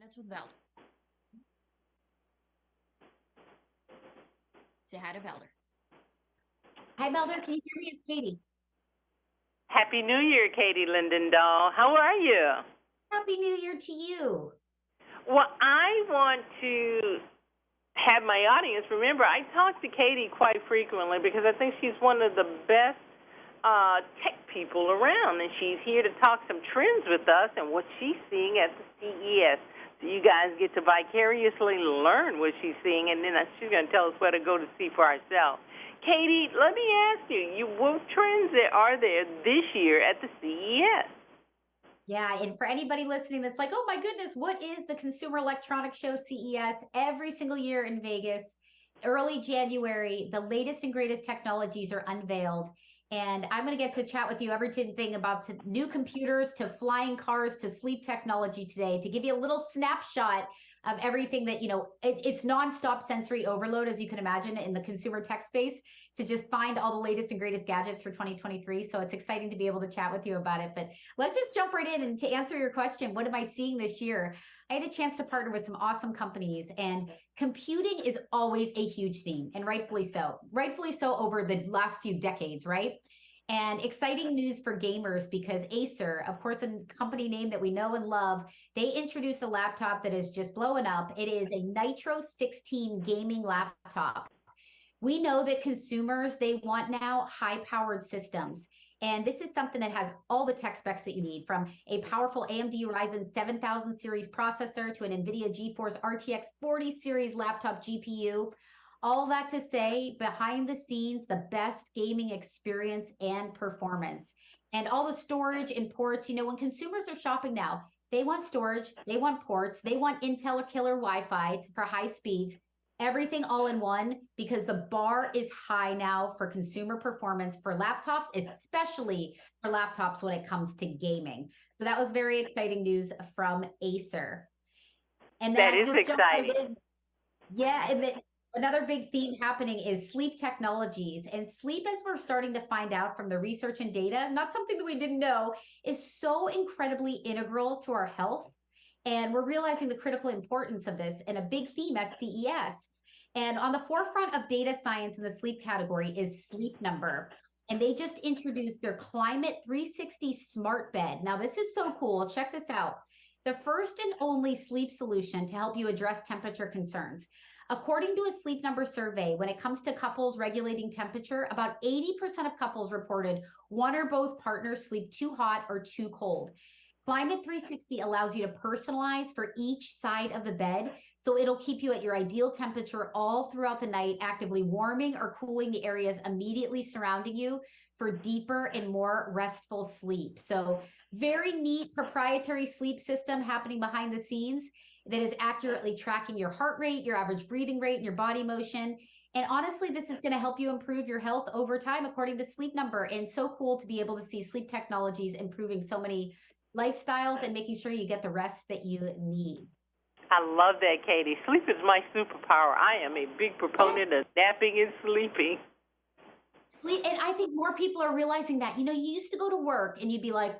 That's with Valder. Say hi to Valder. Hi, Belder. Can you hear me? It's Katie. Happy New Year, Katie Linendoll. How are you? Happy New Year to you. Well, I want to have my audience remember I talk to Katie quite frequently because I think she's one of the best tech people around, and she's here to talk some trends with us and what she's seeing at the CES. So you guys get to vicariously learn what she's seeing, and then she's going to tell us where to go to see for ourselves. Katie, let me ask you, what trends are there this year at the CES? Yeah, and for anybody listening that's like, oh my goodness, what is the Consumer Electronics Show CES? Every single year in Vegas, early January, the latest and greatest technologies are unveiled. And I'm going to get to chat with you everything about new computers to flying cars to sleep technology today to give you a little snapshot of everything that, it's nonstop sensory overload, as you can imagine, in the consumer tech space to just find all the latest and greatest gadgets for 2023. So it's exciting to be able to chat with you about it. But let's just jump right in. And to answer your question, what am I seeing this year? I had a chance to partner with some awesome companies, and computing is always a huge theme, and rightfully so. Rightfully so over the last few decades, right? And exciting news for gamers because Acer, of course, a company name that we know and love, they introduced a laptop that is just blowing up. It is a Nitro 16 gaming laptop. We know that consumers, they want now high-powered systems. And this is something that has all the tech specs that you need, from a powerful AMD Ryzen 7000 series processor to an NVIDIA GeForce RTX 40 series laptop GPU. All that to say, behind the scenes, the best gaming experience and performance. And all the storage and ports, when consumers are shopping now, they want storage, they want ports, they want Intel or killer Wi-Fi for high speeds, everything all in one, because the bar is high now for consumer performance for laptops, especially for laptops when it comes to gaming. So that was very exciting news from Acer. And that is exciting. Yeah, and another big theme happening is sleep technologies. And sleep, as we're starting to find out from the research and data, not something that we didn't know, is so incredibly integral to our health. And we're realizing the critical importance of this, and a big theme at CES. And on the forefront of data science in the sleep category is Sleep Number. And they just introduced their Climate 360 Smart Bed. Now, this is so cool. Check this out. The first and only sleep solution to help you address temperature concerns. According to a Sleep Number survey, when it comes to couples regulating temperature, about 80% of couples reported one or both partners sleep too hot or too cold. Climate 360 allows you to personalize for each side of the bed, so it'll keep you at your ideal temperature all throughout the night, actively warming or cooling the areas immediately surrounding you for deeper and more restful sleep. So very neat proprietary sleep system happening behind the scenes that is accurately tracking your heart rate, your average breathing rate, and your body motion. And honestly, this is going to help you improve your health over time, according to Sleep Number. And so cool to be able to see sleep technologies improving so many lifestyles and making sure you get the rest that you need. I love that, Katie. Sleep is my superpower. I am a big proponent of napping and sleeping. Sleep, and I think more people are realizing that. You used to go to work and you'd be like,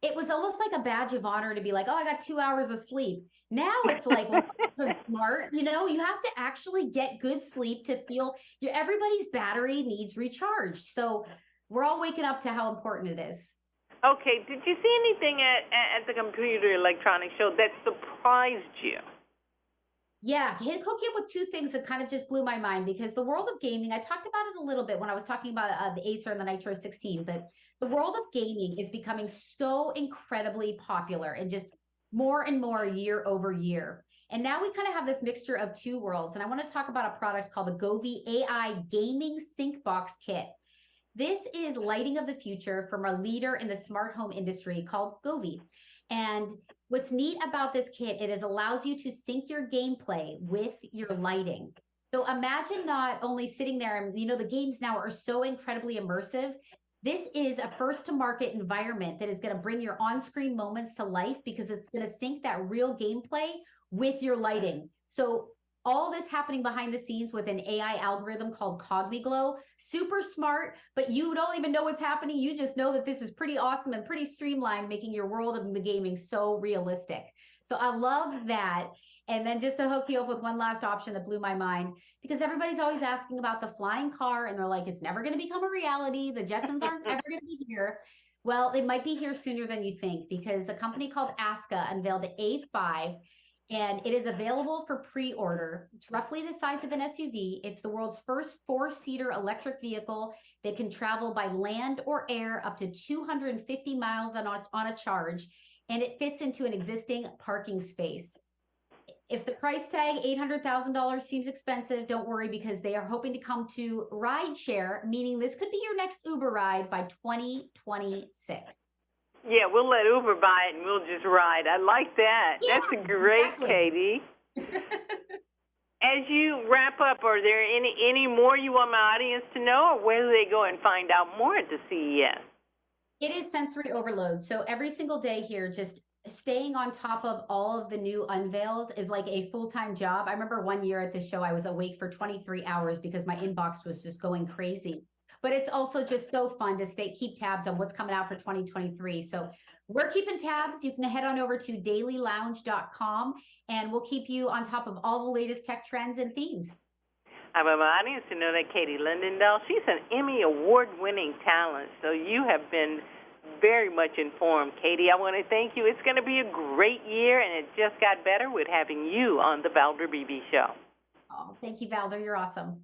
it was almost like a badge of honor to be like, oh, I got 2 hours of sleep. Now it's like, well, so smart. You have to actually get good sleep to feel everybody's battery needs recharge. So we're all waking up to how important it is. Okay, did you see anything at the Computer Electronics Show that surprised you? Yeah, Hook hit with two things that kind of just blew my mind, because the world of gaming, I talked about it a little bit when I was talking about the Acer and the Nitro 16, but the world of gaming is becoming so incredibly popular and just more and more year over year. And now we kind of have this mixture of two worlds. And I want to talk about a product called the Govee AI Gaming Sync Box Kit. This is lighting of the future from a leader in the smart home industry called Govee. And what's neat about this kit, it allows you to sync your gameplay with your lighting. So imagine not only sitting there, and the games now are so incredibly immersive. This is a first to market environment that is going to bring your on-screen moments to life, because it's going to sync that real gameplay with your lighting. So All this happening behind the scenes with an AI algorithm called CogniGlow. Super smart, but you don't even know what's happening. You just know that this is pretty awesome and pretty streamlined, making your world of the gaming so realistic. So I love that. And then just to hook you up with one last option that blew my mind, because everybody's always asking about the flying car, and they're like, it's never going to become a reality. The Jetsons aren't ever going to be here. Well, they might be here sooner than you think, because a company called Aska unveiled the A5, and it is available for pre-order. It's roughly the size of an SUV. It's the world's first four-seater electric vehicle that can travel by land or air up to 250 miles on a charge, and it fits into an existing parking space. If the price tag $800,000 seems expensive, don't worry, because they are hoping to come to rideshare, meaning this could be your next Uber ride by 2026. Yeah, we'll let Uber buy it and we'll just ride. I like that. Yeah, That's a great, exactly. Katie. As you wrap up, are there any more you want my audience to know, or where do they go and find out more at the CES? It is sensory overload. So every single day here, just staying on top of all of the new unveils is like a full-time job. I remember one year at the show, I was awake for 23 hours because my inbox was just going crazy. But it's also just so fun to keep tabs on what's coming out for 2023. So we're keeping tabs. You can head on over to dailylounge.com, and we'll keep you on top of all the latest tech trends and themes. I want my audience to know that Katie Linendoll, she's an Emmy award-winning talent, so you have been very much informed. Katie, I want to thank you. It's going to be a great year, and it just got better with having you on the Valder Beebe Show. Oh, thank you, Valder. You're awesome.